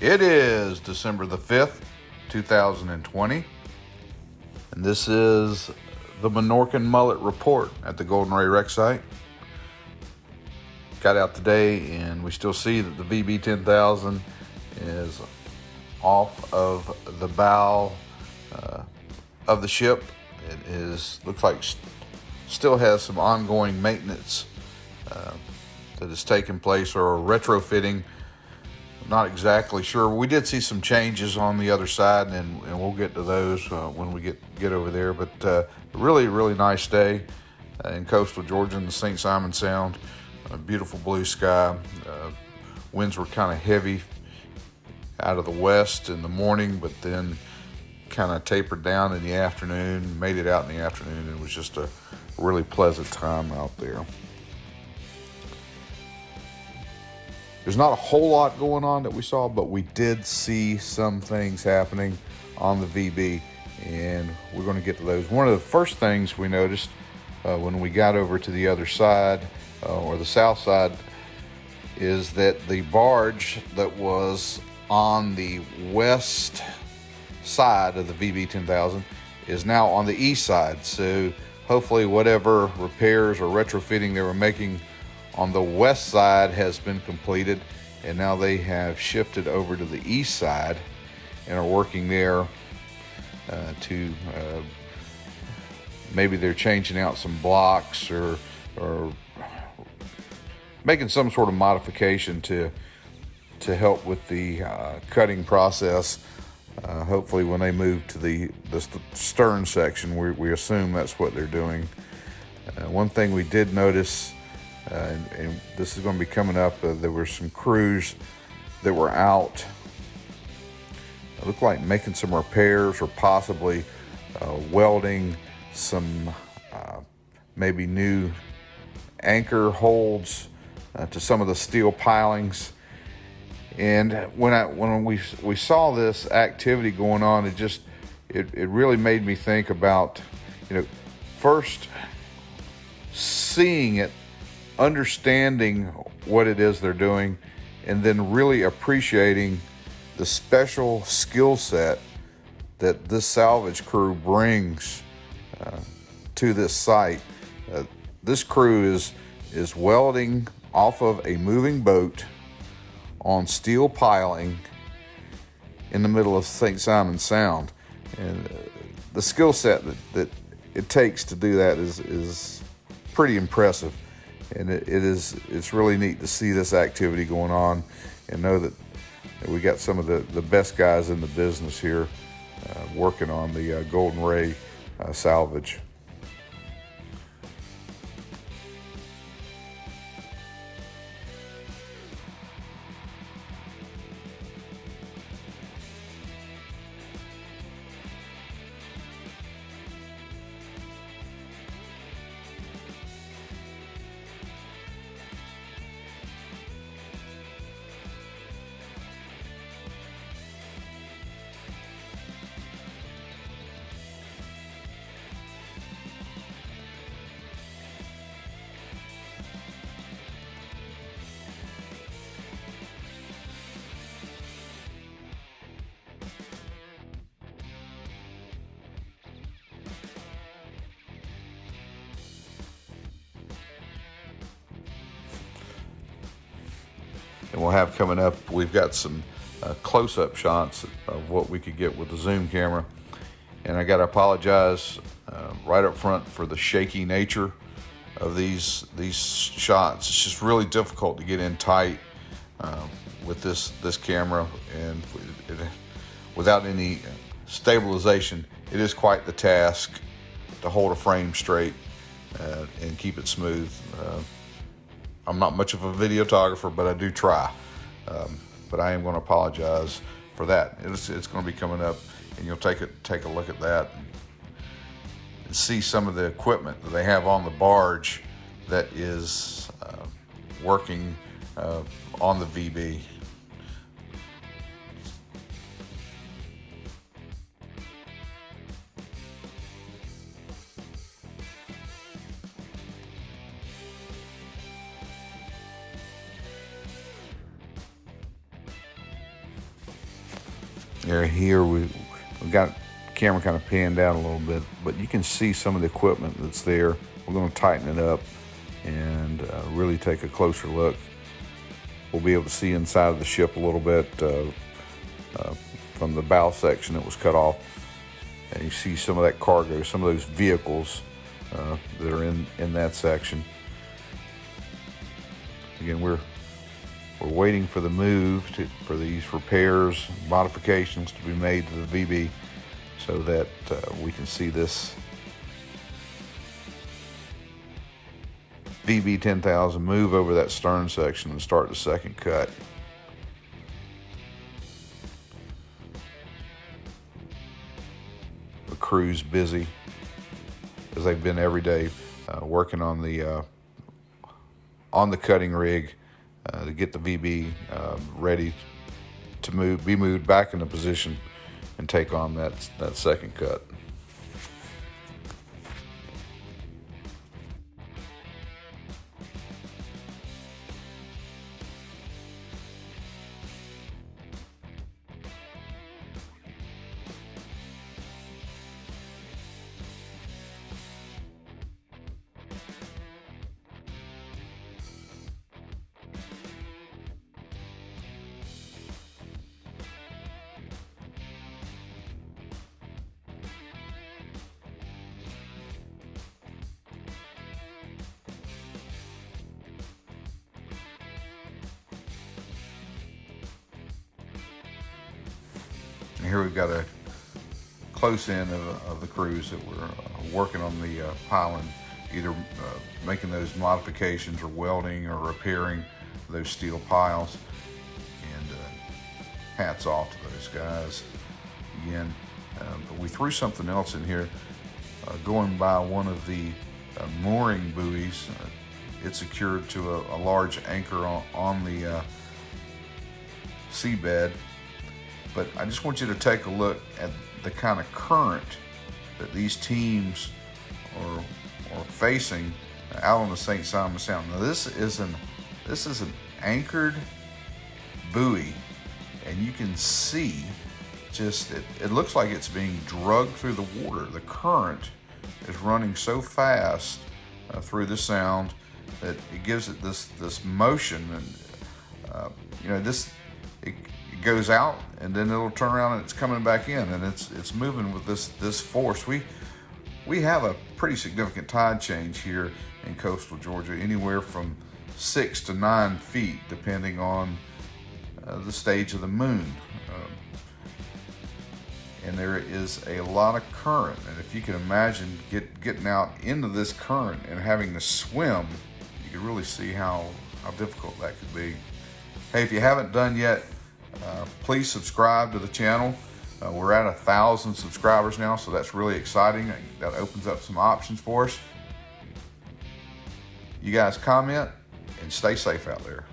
It is December the 5th, 2020, and this is the MINORCAN Mullet Report at the Golden Ray Rec site. Got out today, and we still see that the VB 10,000 is off of the bow of the ship. It looks like still has some ongoing maintenance that is taking place, or retrofitting. Not exactly sure. We did see some changes on the other side, and we'll get to those when we get over there. But really nice day in coastal Georgia in the St. Simon Sound. A beautiful blue sky. Winds were kind of heavy out of the west in the morning, but then kind of tapered down in the afternoon. Made it out in the afternoon. It was just a really pleasant time out there. There's not a whole lot going on that we saw, but we did see some things happening on the VB, and we're going to get to those. One of the first things we noticed when we got over to the other side, or the south side, is that the barge that was on the west side of the VB 10,000 is now on the east side. So hopefully whatever repairs or retrofitting they were making on the west side has been completed, and now they have shifted over to the east side and are working there to maybe they're changing out some blocks or making some sort of modification to help with the cutting process. Hopefully when they move to the stern section, we assume that's what they're doing. One thing we did notice, and this is going to be coming up, there were some crews that were out. It looked like making some repairs, or possibly welding some maybe new anchor holds to some of the steel pilings. And when we saw this activity going on, it really made me think about, first seeing it, understanding what it is they're doing, and then really appreciating the special skill set that this salvage crew brings to this site. This crew is welding off of a moving boat on steel piling in the middle of St. Simon Sound, and the skill set that it takes to do that is pretty impressive. And it's really neat to see this activity going on, and know that we got some of the best guys in the business here working on the Golden Ray salvage. And we'll have coming up, we've got some close-up shots of what we could get with the zoom camera. And I got to apologize right up front for the shaky nature of these shots. It's just really difficult to get in tight with this camera, and without any stabilization, it is quite the task to hold a frame straight and keep it smooth. I'm not much of a videographer, but I do try. But I am going to apologize for that. It's going to be coming up, and you'll take a look at that and see some of the equipment that they have on the barge that is working on the VB. Here we've got the camera kind of panned down a little bit, but you can see some of the equipment that's there. We're going to tighten it up and really take a closer look. We'll be able to see inside of the ship a little bit from the bow section that was cut off. And you see some of that cargo, some of those vehicles that are in that section. Again, we're waiting for the move for these repairs, modifications to be made to the VB so that we can see this VB 10,000 move over that stern section and start the second cut. The crew's busy, as they've been every day, working on the cutting rig to get the VB ready to be moved back into position and take on that second cut. And here we've got a close-in of the crews that were working on the piling, either making those modifications or welding or repairing those steel piles. And hats off to those guys again. But we threw something else in here, going by one of the mooring buoys. It's secured to a large anchor on the seabed. But I just want you to take a look at the kind of current that these teams are facing out on the St. Simon Sound. Now this is an anchored buoy, and you can see just it looks like it's being drugged through the water. The current is running so fast through the sound that it gives it this motion, and it goes out and then it'll turn around and it's coming back in, and it's moving with this force. We have a pretty significant tide change here in coastal Georgia, anywhere from 6 to 9 feet depending on the stage of the moon. And there is a lot of current, and if you can imagine getting out into this current and having to swim, you can really see how difficult that could be. Hey, if you haven't done yet, please subscribe to the channel. We're at 1,000 subscribers now, so that's really exciting. That opens up some options for us. You guys comment and stay safe out there.